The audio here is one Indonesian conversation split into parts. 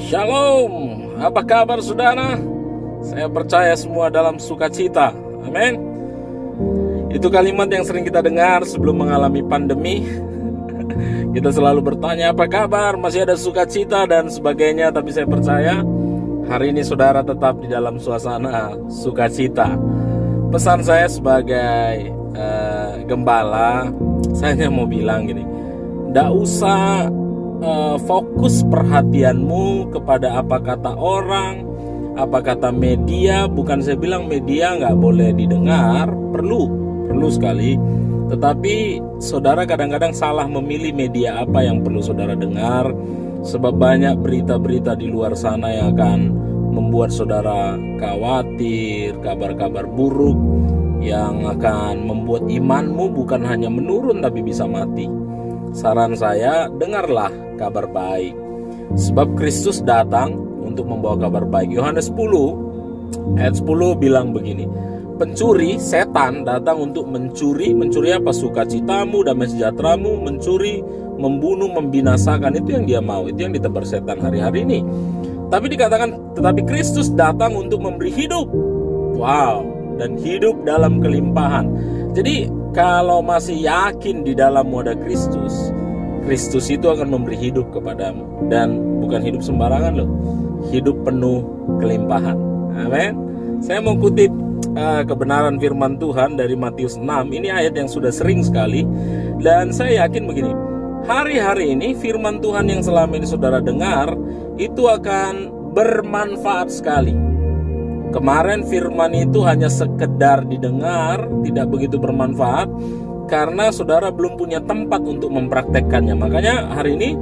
Shalom, apa kabar saudara? Saya percaya semua dalam sukacita, amin. Itu kalimat yang sering kita dengar sebelum mengalami pandemi. Kita selalu bertanya apa kabar, masih ada sukacita dan sebagainya. Tapi saya percaya hari ini saudara tetap di dalam suasana sukacita. Pesan saya sebagai gembala, saya hanya mau bilang gini, nggak usah fokus perhatianmu kepada apa kata orang, apa kata media. Bukan saya bilang media nggak boleh didengar, perlu sekali. Tetapi saudara kadang-kadang salah memilih media apa yang perlu saudara dengar. Sebab banyak berita-berita di luar sana yang akan membuat saudara khawatir, kabar-kabar buruk yang akan membuat imanmu bukan hanya menurun tapi bisa mati. Saran saya, dengarlah kabar baik. Sebab Kristus datang untuk membawa kabar baik. Yohanes 10 ayat 10 bilang begini, pencuri, setan datang untuk mencuri apa? Sukacitamu, damai sejahteramu, mencuri, membunuh, membinasakan. Itu yang dia mau, itu yang ditebar setan hari-hari ini. Tapi dikatakan, tetapi Kristus datang untuk memberi hidup. Wow, dan hidup dalam kelimpahan. Jadi kalau masih yakin di dalammu ada Kristus, Kristus itu akan memberi hidup kepadamu. Dan bukan hidup sembarangan loh, hidup penuh kelimpahan. Amin. Saya mau kutip kebenaran firman Tuhan dari Matius 6. Ini ayat yang sudah sering sekali. Dan saya yakin begini, hari-hari ini firman Tuhan yang selama ini saudara dengar itu akan bermanfaat sekali. Kemarin firman itu hanya sekedar didengar, tidak begitu bermanfaat karena saudara belum punya tempat untuk mempraktekkannya. Makanya hari ini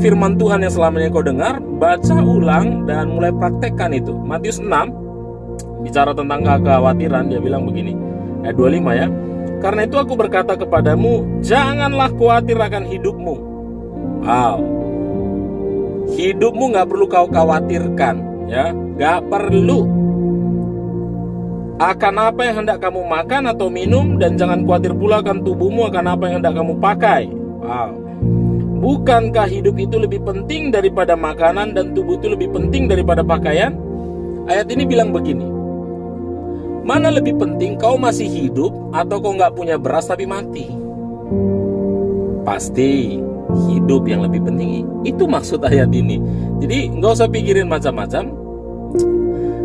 firman Tuhan yang selama ini kau dengar, baca ulang dan mulai praktekkan itu. Matius 6 bicara tentang kekhawatiran, dia bilang begini, ayat 25 ya. Karena itu aku berkata kepadamu, janganlah khawatir akan hidupmu. Wow, hidupmu gak perlu kau khawatirkan ya, gak perlu akan apa yang hendak kamu makan atau minum, dan jangan khawatir pula akan tubuhmu akan apa yang hendak kamu pakai. Wow. Bukankah hidup itu lebih penting daripada makanan dan tubuh itu lebih penting daripada pakaian? Ayat ini bilang begini, mana lebih penting, kau masih hidup atau kau nggak punya beras tapi mati? Pasti hidup yang lebih penting. Itu maksud ayat ini. Jadi nggak usah pikirin macam-macam,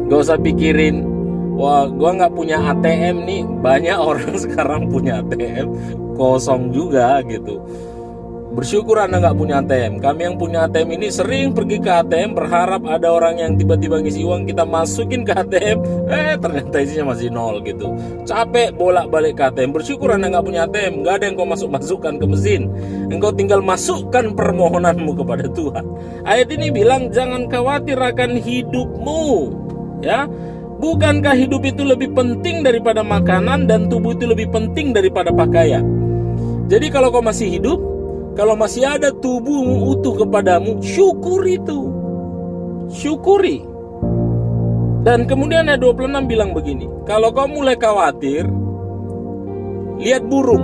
nggak usah pikirin, wah gua nggak punya ATM nih. Banyak orang sekarang punya ATM kosong juga gitu. Bersyukur Anda nggak punya ATM. Kami yang punya ATM ini sering pergi ke ATM berharap ada orang yang tiba-tiba ngisi uang, kita masukin ke ATM, ternyata isinya masih nol gitu. Capek bolak-balik ke ATM. Bersyukur Anda nggak punya ATM, nggak ada yang kau masukkan ke mesin. Engkau tinggal masukkan permohonanmu kepada Tuhan. Ayat ini bilang jangan khawatir akan hidupmu, ya. Bukankah hidup itu lebih penting daripada makanan dan tubuh itu lebih penting daripada pakaian? Jadi kalau kau masih hidup, kalau masih ada tubuhmu utuh kepadamu, syukuri itu. Syukuri. Dan kemudian ayat 26 bilang begini, kalau kau mulai khawatir, lihat burung.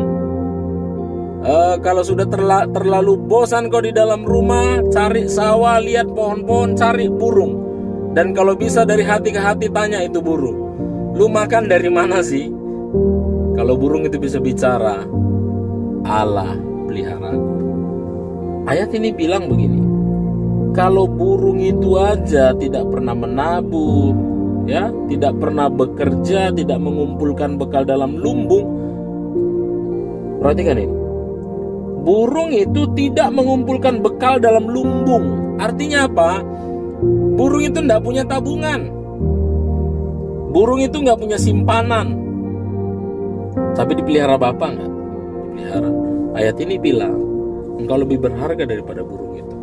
Kalau sudah terlalu bosan kau di dalam rumah, cari sawah, lihat pohon-pohon, cari burung. Dan kalau bisa dari hati ke hati tanya itu burung, lu makan dari mana sih? Kalau burung itu bisa bicara, Allah peliharaku. Ayat ini bilang begini, kalau burung itu aja tidak pernah menabur, ya, tidak pernah bekerja, tidak mengumpulkan bekal dalam lumbung. Perhatikan ini, burung itu tidak mengumpulkan bekal dalam lumbung. Artinya apa? Burung itu tidak punya tabungan. Burung itu nggak punya simpanan. Tapi dipelihara Bapa nggak? Dipelihara. Ayat ini bilang, engkau lebih berharga daripada burung itu.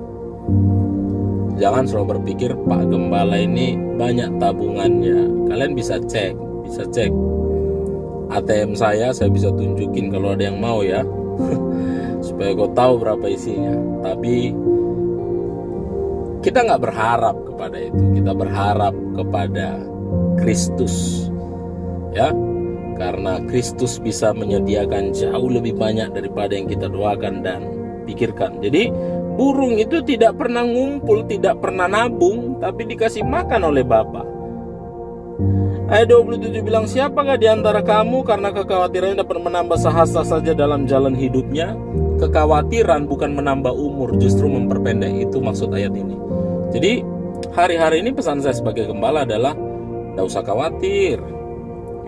Jangan selalu berpikir Pak Gembala ini banyak tabungannya. Kalian bisa cek ATM saya bisa tunjukin kalau ada yang mau ya. Supaya kau tahu berapa isinya. Tapi kita nggak berharap kepada itu, kita berharap kepada Kristus, ya, karena Kristus bisa menyediakan jauh lebih banyak daripada yang kita doakan dan pikirkan. Jadi Burung itu tidak pernah ngumpul, tidak pernah nabung, tapi dikasih makan oleh Bapa. Ayat 27 bilang, siapakah di antara kamu karena kekhawatiran dapat menambah sehasta saja dalam jalan hidupnya? Kekhawatiran bukan menambah umur, justru memperpendek. Itu maksud ayat ini. Jadi hari-hari ini pesan saya sebagai gembala adalah tidak usah khawatir,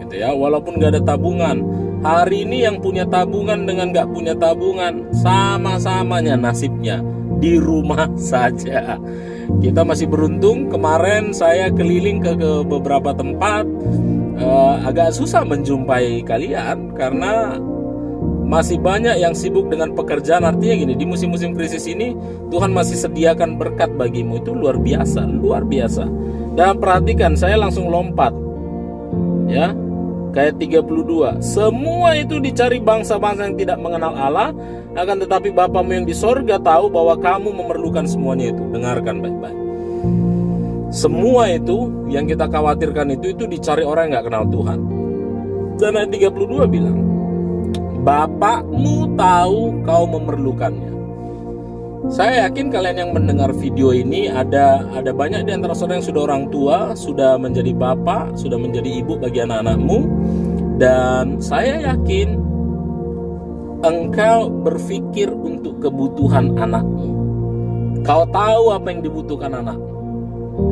gitu ya. Walaupun gak ada tabungan, hari ini yang punya tabungan dengan gak punya tabungan sama-samanya nasibnya, di rumah saja. Kita masih beruntung. Kemarin saya keliling ke beberapa tempat, agak susah menjumpai kalian karena masih banyak yang sibuk dengan pekerjaan. Artinya gini, di musim-musim krisis ini Tuhan masih sediakan berkat bagimu. Itu luar biasa, luar biasa. Dan perhatikan, saya langsung lompat, ya, kayak 32. Semua itu dicari bangsa-bangsa yang tidak mengenal Allah, akan tetapi Bapamu yang di sorga tahu bahwa kamu memerlukan semuanya itu. Dengarkan baik-baik. Semua itu yang kita khawatirkan itu dicari orang yang gak kenal Tuhan. Dan ayat 32 bilang, Bapakmu tahu kau memerlukannya. Saya yakin kalian yang mendengar video ini ada banyak di antara saudara yang sudah orang tua, sudah menjadi bapak, sudah menjadi ibu bagi anak-anakmu. Dan saya yakin engkau berpikir untuk kebutuhan anakmu. Kau tahu apa yang dibutuhkan anakmu,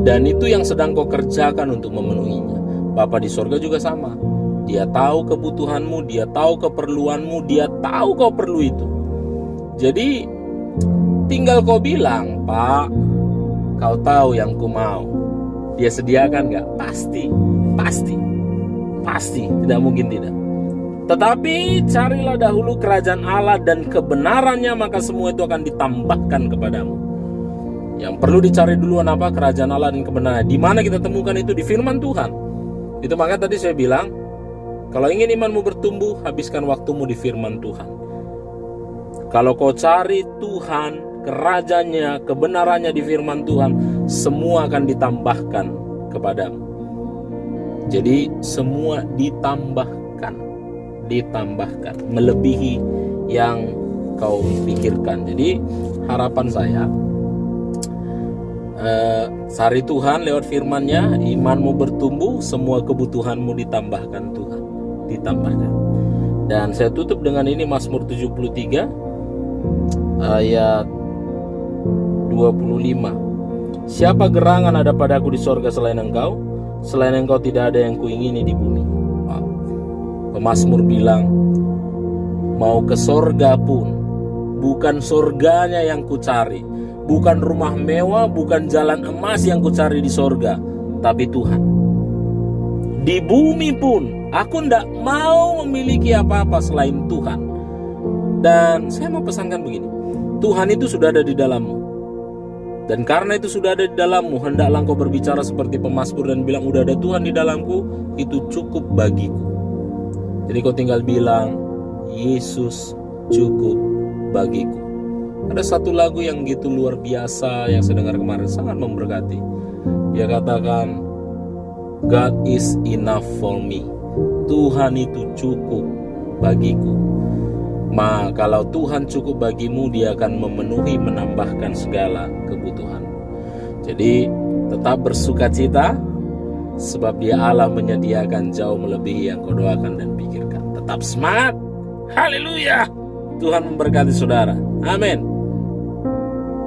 dan itu yang sedang kau kerjakan untuk memenuhinya. Bapa di sorga juga sama. Dia tahu kebutuhanmu, dia tahu keperluanmu, dia tahu kau perlu itu. Jadi tinggal kau bilang, Pak, kau tahu yang ku mau. Dia sediakan gak? Pasti, tidak mungkin tidak. Tetapi carilah dahulu kerajaan Allah dan kebenarannya, maka semua itu akan ditambahkan kepadamu. Yang perlu dicari duluan apa? Kerajaan Allah dan kebenaran. Di mana kita temukan itu? Di firman Tuhan. Itu makanya tadi saya bilang, kalau ingin imanmu bertumbuh, habiskan waktumu di firman Tuhan. Kalau kau cari Tuhan, kerajaannya, kebenarannya di firman Tuhan, semua akan ditambahkan kepadamu. Jadi semua ditambahkan, melebihi yang kau pikirkan. Jadi harapan saya, cari Tuhan lewat firman-Nya, imanmu bertumbuh, semua kebutuhanmu ditambahkan Tuhan, ditambahkan. Dan saya tutup dengan ini, Mazmur 73 ayat 25. Siapa gerangan ada padaku di sorga selain engkau? Selain engkau tidak ada yang kuingini di bumi. Wow. Pemazmur bilang, mau ke sorga pun bukan sorganya yang kucari, bukan rumah mewah, bukan jalan emas yang kucari di sorga, tapi Tuhan. Di bumi pun aku tidak mau memiliki apa-apa selain Tuhan. Dan saya mau pesankan begini, Tuhan itu sudah ada di dalammu. Dan karena itu sudah ada di dalammu, hendaklah engkau berbicara seperti pemazmur dan bilang, udah ada Tuhan di dalamku, itu cukup bagiku. Jadi kau tinggal bilang, Yesus cukup bagiku. Ada satu lagu yang gitu luar biasa yang saya dengar kemarin, sangat memberkati. Dia katakan, God is enough for me. Tuhan itu cukup bagiku. Kalau Tuhan cukup bagimu, Dia akan memenuhi, menambahkan segala kebutuhan. Jadi tetap bersukacita, sebab Dia Allah menyediakan jauh melebihi yang kau doakan dan pikirkan. Tetap semangat. Haleluya. Tuhan memberkati saudara. Amin.